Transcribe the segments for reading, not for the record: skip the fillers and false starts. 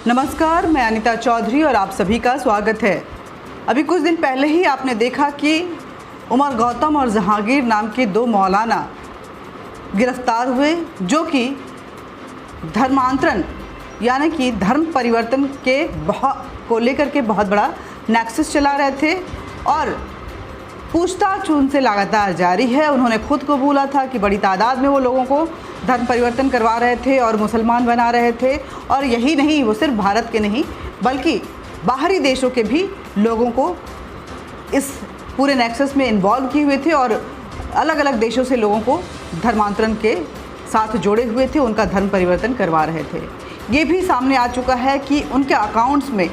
नमस्कार, मैं अनीता चौधरी और आप सभी का स्वागत है। अभी कुछ दिन पहले ही आपने देखा कि उमर गौतम और जहांगीर नाम के दो मौलाना गिरफ्तार हुए, जो कि धर्मांतरण यानी कि धर्म परिवर्तन को लेकर के बहुत बड़ा नेक्सस चला रहे थे और पूछताछ उनसे लगातार जारी है। उन्होंने खुद को बोला था कि बड़ी तादाद में वो लोगों को धर्म परिवर्तन करवा रहे थे और मुसलमान बना रहे थे। और यही नहीं, वो सिर्फ भारत के नहीं बल्कि बाहरी देशों के भी लोगों को इस पूरे नेक्सस में इन्वॉल्व किए हुए थे और अलग अलग देशों से लोगों को धर्मांतरण के साथ जोड़े हुए थे, उनका धर्म परिवर्तन करवा रहे थे। ये भी सामने आ चुका है कि उनके अकाउंट्स में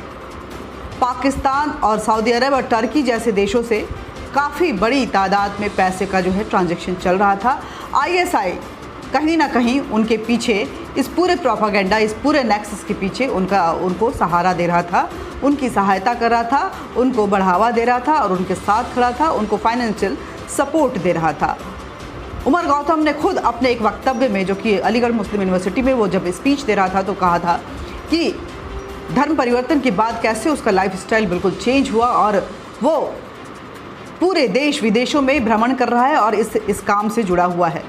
पाकिस्तान और सऊदी अरब और टर्की जैसे देशों से काफ़ी बड़ी तादाद में पैसे का जो है ट्रांजैक्शन चल रहा था। आईएसआई कहीं ना कहीं उनके पीछे इस पूरे प्रोपागेंडा, इस पूरे नेक्सस के पीछे उनको सहारा दे रहा था, उनकी सहायता कर रहा था, उनको बढ़ावा दे रहा था और उनके साथ खड़ा था, उनको फाइनेंशियल सपोर्ट दे रहा था। उमर गौतम ने खुद अपने एक वक्तव्य में, जो कि अलीगढ़ मुस्लिम यूनिवर्सिटी में वो जब स्पीच दे रहा था, तो कहा था कि धर्म परिवर्तन के बाद कैसे उसका लाइफस्टाइल बिल्कुल चेंज हुआ और वो पूरे देश विदेशों में भ्रमण कर रहा है और इस काम से जुड़ा हुआ है।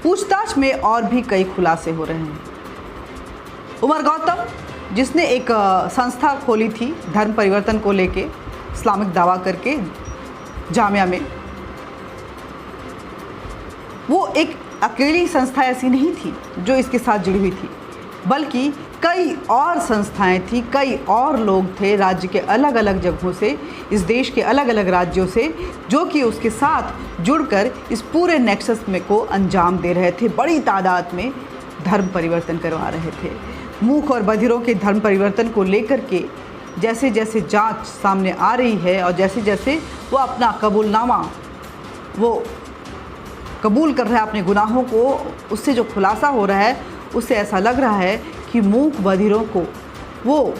पूछताछ में और भी कई खुलासे हो रहे हैं। उमर गौतम, जिसने एक संस्था खोली थी धर्म परिवर्तन को लेके, इस्लामिक दावा करके जामिया में, वो एक अकेली संस्था ऐसी नहीं थी जो इसके साथ जुड़ी हुई थी, बल्कि कई और संस्थाएं थी, कई और लोग थे राज्य के अलग अलग जगहों से, इस देश के अलग अलग राज्यों से, जो कि उसके साथ जुड़कर इस पूरे नेक्सस में को अंजाम दे रहे थे, बड़ी तादाद में धर्म परिवर्तन करवा रहे थे। मूक और बधिरों के धर्म परिवर्तन को लेकर के जैसे जैसे जांच सामने आ रही है और जैसे जैसे वो अपना कबूलनामा वो कबूल कर रहा है अपने गुनाहों को, उससे जो खुलासा हो रहा है उससे ऐसा लग रहा है कि मूक बधिरों को वो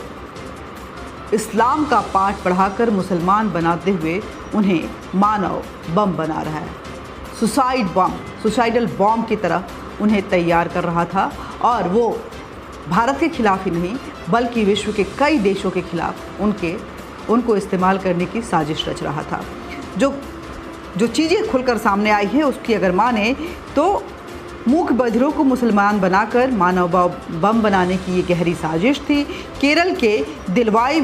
इस्लाम का पाठ पढ़ाकर मुसलमान बनाते हुए उन्हें मानव बम बना रहा है, सुसाइडल बॉम्ब की तरह उन्हें तैयार कर रहा था। और वो भारत के खिलाफ ही नहीं बल्कि विश्व के कई देशों के खिलाफ उनको इस्तेमाल करने की साजिश रच रहा था। जो चीज़ें खुलकर सामने आई हैं उसकी अगर माने तो मूक बधिरों को मुसलमान बनाकर मानव बम बनाने की ये गहरी साजिश थी। केरल के दिलवाई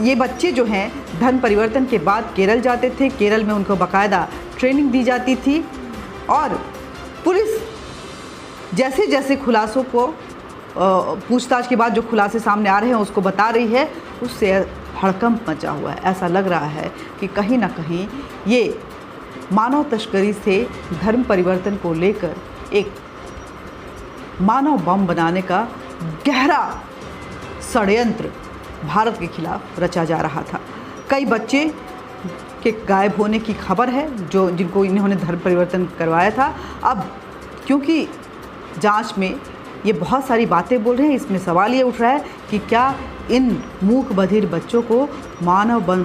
ये बच्चे जो हैं धर्म परिवर्तन के बाद केरल जाते थे, केरल में उनको बाकायदा ट्रेनिंग दी जाती थी और पुलिस जैसे जैसे खुलासों को पूछताछ के बाद जो खुलासे सामने आ रहे हैं उसको बता रही है, उससे हड़कंप मचा हुआ है। ऐसा लग रहा है कि कहीं ना कहीं ये मानव तस्करी से धर्म परिवर्तन को लेकर एक मानव बम बनाने का गहरा षड्यंत्र भारत के खिलाफ रचा जा रहा था। कई बच्चे के गायब होने की खबर है जिनको इन्होंने धर्म परिवर्तन करवाया था। अब क्योंकि जांच में ये बहुत सारी बातें बोल रहे हैं, इसमें सवाल ये उठ रहा है कि क्या इन मूक बधिर बच्चों को मानव बम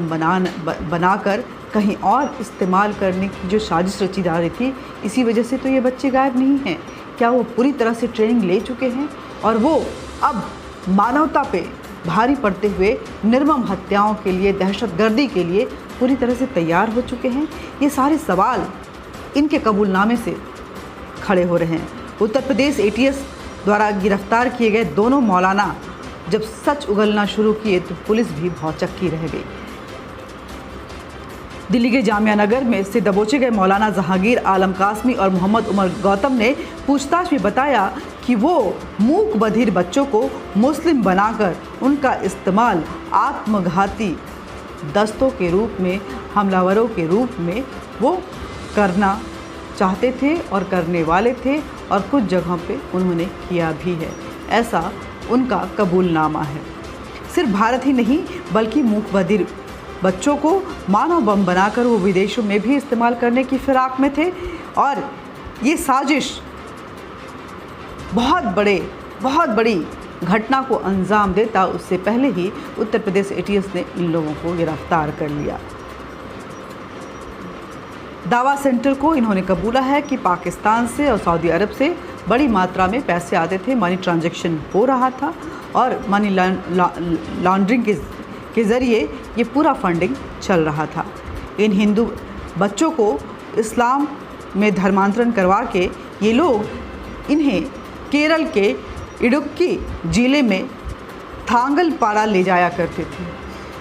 बनाकर कहीं और इस्तेमाल करने की जो साजिश रची जा रही थी, इसी वजह से तो ये बच्चे गायब नहीं हैं। क्या वो पूरी तरह से ट्रेनिंग ले चुके हैं और वो अब मानवता पे भारी पड़ते हुए निर्मम हत्याओं के लिए, दहशतगर्दी के लिए पूरी तरह से तैयार हो चुके हैं? ये सारे सवाल इनके कबूलनामे से खड़े हो रहे हैं। उत्तर प्रदेश एटीएस द्वारा गिरफ्तार किए गए दोनों मौलाना जब सच उगलना शुरू किए तो पुलिस भी भौचक्की रह गई। दिल्ली के जामिया नगर में से दबोचे गए मौलाना जहांगीर आलम कासमी और मोहम्मद उमर गौतम ने पूछताछ में बताया कि वो मूक बधिर बच्चों को मुस्लिम बनाकर उनका इस्तेमाल आत्मघाती दस्तों के रूप में, हमलावरों के रूप में वो करना चाहते थे और करने वाले थे और कुछ जगहों पे उन्होंने किया भी है। ऐसा उनका कबूलनामा है। सिर्फ भारत ही नहीं बल्कि मूक बधिर बच्चों को मानव बम बनाकर वो विदेशों में भी इस्तेमाल करने की फिराक में थे और ये साजिश बहुत बड़ी घटना को अंजाम देता उससे पहले ही उत्तर प्रदेश एटीएस ने इन लोगों को गिरफ्तार कर लिया। दावा सेंटर को इन्होंने कबूला है कि पाकिस्तान से और सऊदी अरब से बड़ी मात्रा में पैसे आते थे, मनी ट्रांजैक्शन हो रहा था और मनी लॉन्ड्रिंग के ज़रिए ये पूरा फंडिंग चल रहा था। इन हिंदू बच्चों को इस्लाम में धर्मांतरण करवा के ये लोग इन्हें केरल के इडुक्की ज़िले में थांगलपाड़ा ले जाया करते थे,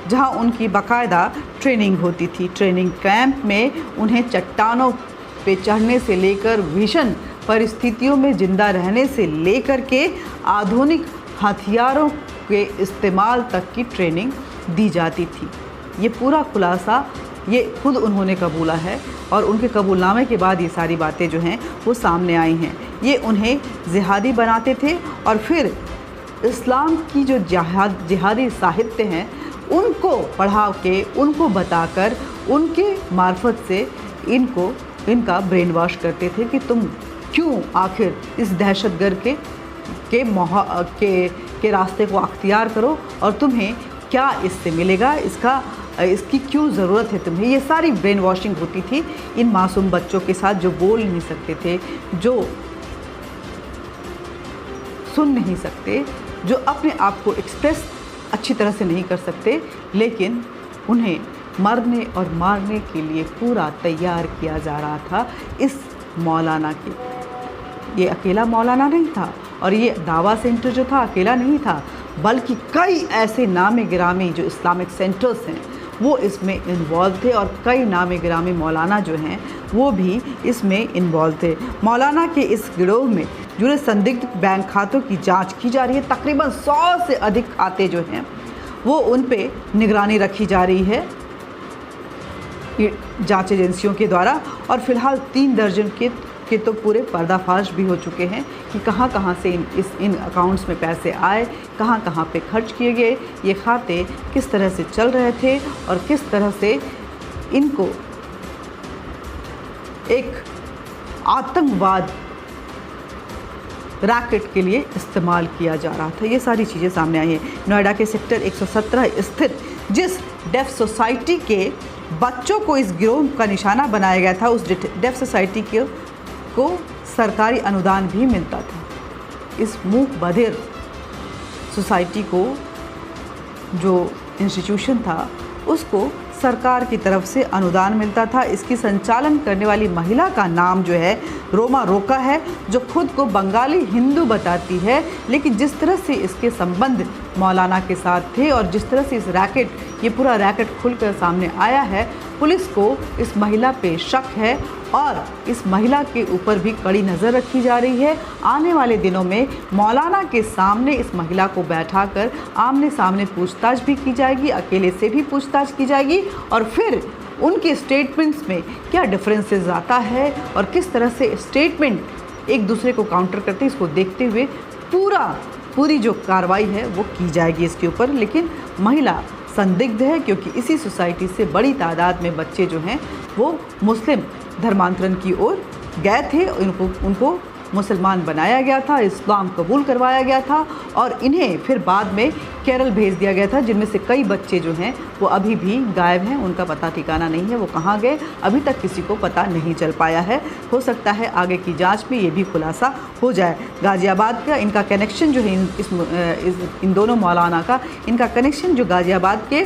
जहां उनकी बाकायदा ट्रेनिंग होती थी। ट्रेनिंग कैंप में उन्हें चट्टानों पे चढ़ने से लेकर भीषण परिस्थितियों में ज़िंदा रहने से लेकर के आधुनिक हथियारों के इस्तेमाल तक की ट्रेनिंग दी जाती थी। ये पूरा खुलासा ये खुद उन्होंने कबूला है और उनके कबूलनामे के बाद ये सारी बातें जो हैं वो सामने आई हैं। ये उन्हें जिहादी बनाते थे और फिर इस्लाम की जो जिहादी साहित्य हैं उनको पढ़ा के, उनको बताकर, उनके मार्फत से इनका ब्रेन वॉश करते थे कि तुम क्यों आखिर इस दहशतगर्द के रास्ते को अख्तियार करो और तुम्हें क्या इससे मिलेगा, इसकी क्यों ज़रूरत है तुम्हें। ये सारी ब्रेन वॉशिंग होती थी इन मासूम बच्चों के साथ जो बोल नहीं सकते थे, जो सुन नहीं सकते, जो अपने आप को एक्सप्रेस अच्छी तरह से नहीं कर सकते, लेकिन उन्हें मरने और मारने के लिए पूरा तैयार किया जा रहा था इस मौलाना के। ये अकेला मौलाना नहीं था और ये दावा सेंटर जो था अकेला नहीं था, बल्कि कई ऐसे नामी गिरामी जो इस्लामिक सेंटर्स हैं वो इसमें इन्वॉल्व थे और कई नामी गिरामी मौलाना जो हैं वो भी इसमें इन्वॉल्व थे। मौलाना के इस गिरोह में जुड़े संदिग्ध बैंक खातों की जांच की जा रही है। तकरीबन 100 से अधिक खाते जो हैं वो उन पे निगरानी रखी जा रही है जांच एजेंसियों के द्वारा और फ़िलहाल 3 दर्जन के तो पूरे पर्दाफाश भी हो चुके हैं कि कहाँ कहाँ से इन अकाउंट्स में पैसे आए, कहाँ कहाँ पे खर्च किए गए, ये खाते किस तरह से चल रहे थे और किस तरह से इनको एक आतंकवाद रैकेट के लिए इस्तेमाल किया जा रहा था। ये सारी चीज़ें सामने आई हैं। नोएडा के सेक्टर 117 स्थित जिस डेफ सोसाइटी के बच्चों को इस गिरोह का निशाना बनाया गया था, उस डेफ सोसाइटी को सरकारी अनुदान भी मिलता था। इस मूक बधिर सोसाइटी को जो इंस्टीट्यूशन था उसको सरकार की तरफ से अनुदान मिलता था। इसकी संचालन करने वाली महिला का नाम जो है रोमा रोका है, जो खुद को बंगाली हिंदू बताती है, लेकिन जिस तरह से इसके संबंध मौलाना के साथ थे और जिस तरह से ये पूरा रैकेट खुलकर सामने आया है, पुलिस को इस महिला पे शक है और इस महिला के ऊपर भी कड़ी नज़र रखी जा रही है। आने वाले दिनों में मौलाना के सामने इस महिला को बैठाकर आमने सामने पूछताछ भी की जाएगी, अकेले से भी पूछताछ की जाएगी और फिर उनके स्टेटमेंट्स में क्या डिफरेंसेस आता है और किस तरह से स्टेटमेंट एक दूसरे को काउंटर करते हैं, इसको देखते हुए पूरी जो कार्रवाई है वो की जाएगी इसके ऊपर। लेकिन महिला संदिग्ध है क्योंकि इसी सोसाइटी से बड़ी तादाद में बच्चे जो हैं वो मुस्लिम धर्मांतरण की ओर गए थे, उनको मुसलमान बनाया गया था, इस्लाम कबूल करवाया गया था और इन्हें फिर बाद में केरल भेज दिया गया था, जिनमें से कई बच्चे जो हैं वो अभी भी गायब हैं, उनका पता ठिकाना नहीं है, वो कहाँ गए अभी तक किसी को पता नहीं चल पाया है। हो सकता है आगे की जांच में ये भी खुलासा हो जाए। गाज़ियाबाद का इनका कनेक्शन जो है इन दोनों मौलाना का इनका कनेक्शन जो गाज़ियाबाद के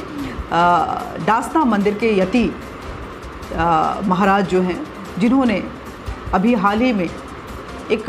दासना मंदिर के यति महाराज जो हैं, जिन्होंने अभी हाल ही में एक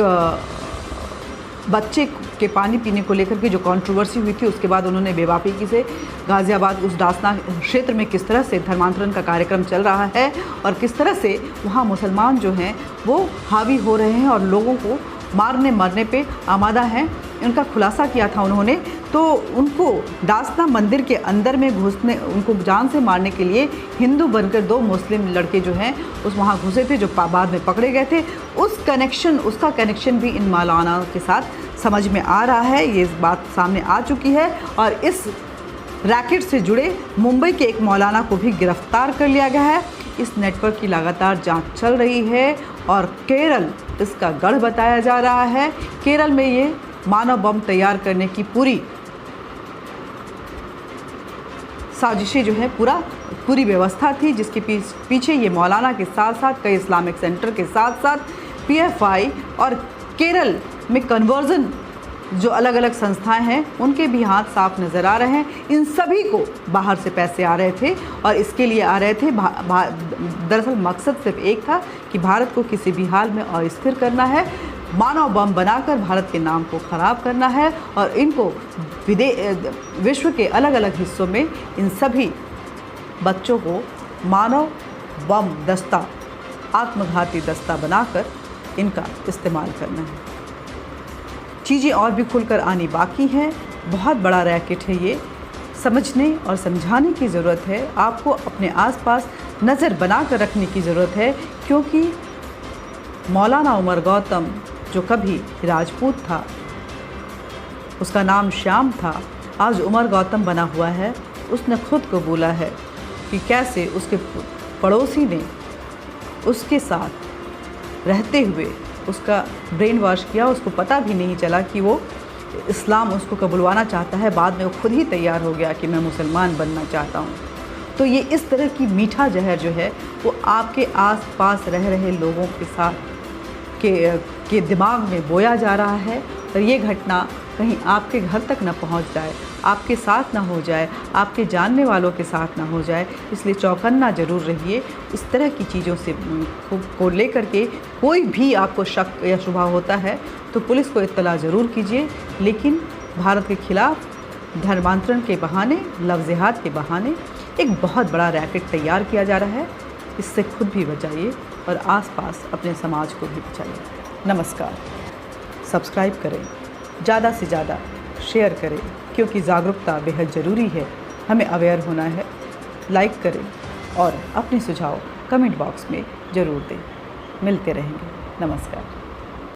बच्चे के पानी पीने को लेकर के जो कंट्रोवर्सी हुई थी, उसके बाद उन्होंने बेबाकी से गाज़ियाबाद उस दासना क्षेत्र में किस तरह से धर्मांतरण का कार्यक्रम चल रहा है और किस तरह से वहाँ मुसलमान जो हैं वो हावी हो रहे हैं और लोगों को मारने मरने पे आमादा हैं, उनका खुलासा किया था उन्होंने। तो उनको दासना मंदिर के अंदर में घुसने, उनको जान से मारने के लिए हिंदू बनकर 2 मुस्लिम लड़के जो हैं उस वहाँ घुसे थे, जो बाद में पकड़े गए थे। उसका कनेक्शन भी इन मौलाना के साथ समझ में आ रहा है, ये बात सामने आ चुकी है और इस रैकेट से जुड़े मुंबई के एक मौलाना को भी गिरफ्तार कर लिया गया है। इस नेटवर्क की लगातार जांच चल रही है और केरल इसका गढ़ बताया जा रहा है। केरल में ये मानव बम तैयार करने की पूरी साजिशें जो है पूरी व्यवस्था थी, जिसके पीछे ये मौलाना के साथ साथ कई इस्लामिक सेंटर के साथ साथ PFI और केरल में कन्वर्जन जो अलग अलग संस्थाएं हैं उनके भी हाथ साफ नज़र आ रहे हैं। इन सभी को बाहर से पैसे आ रहे थे और इसके लिए आ रहे थे दरअसल मकसद सिर्फ एक था कि भारत को किसी भी हाल में अस्थिर करना है, मानव बम बनाकर भारत के नाम को ख़राब करना है और इनको विश्व के अलग अलग हिस्सों में इन सभी बच्चों को मानव बम दस्ता, आत्मघाती दस्ता बनाकर इनका इस्तेमाल करना है। चीज़ें और भी खुलकर आनी बाकी हैं। बहुत बड़ा रैकेट है ये, समझने और समझाने की ज़रूरत है। आपको अपने आसपास नज़र बना कर रखने की ज़रूरत है, क्योंकि मौलाना उमर गौतम जो कभी राजपूत था, उसका नाम श्याम था, आज उमर गौतम बना हुआ है। उसने खुद को बोला है कि कैसे उसके पड़ोसी ने उसके साथ रहते हुए उसका ब्रेन वॉश किया। उसको पता भी नहीं चला कि वो इस्लाम उसको कबूलवाना चाहता है। बाद में वो खुद ही तैयार हो गया कि मैं मुसलमान बनना चाहता हूँ। तो ये इस तरह की मीठा जहर जो है वो आपके आस पास रह रहे लोगों के साथ के दिमाग में बोया जा रहा है और ये घटना कहीं आपके घर तक न पहुंच जाए, आपके साथ ना हो जाए, आपके जानने वालों के साथ ना हो जाए। इसलिए चौकन्ना ज़रूर रहिए। इस तरह की चीज़ों से को लेकर के कोई भी आपको शक या शुबा होता है तो पुलिस को इत्तला ज़रूर कीजिए, लेकिन भारत के खिलाफ धर्मांतरण के बहाने, लफ्ज़-ए-जिहाद के बहाने एक बहुत बड़ा रैकेट तैयार किया जा रहा है। इससे खुद भी बचाइए और आसपास अपने समाज को भी बचाइए। नमस्कार। सब्सक्राइब करें, ज़्यादा से ज़्यादा शेयर करें, क्योंकि जागरूकता बेहद ज़रूरी है। हमें अवेयर होना है। लाइक करें और अपने सुझाव कमेंट बॉक्स में ज़रूर दें। मिलते रहेंगे। नमस्कार।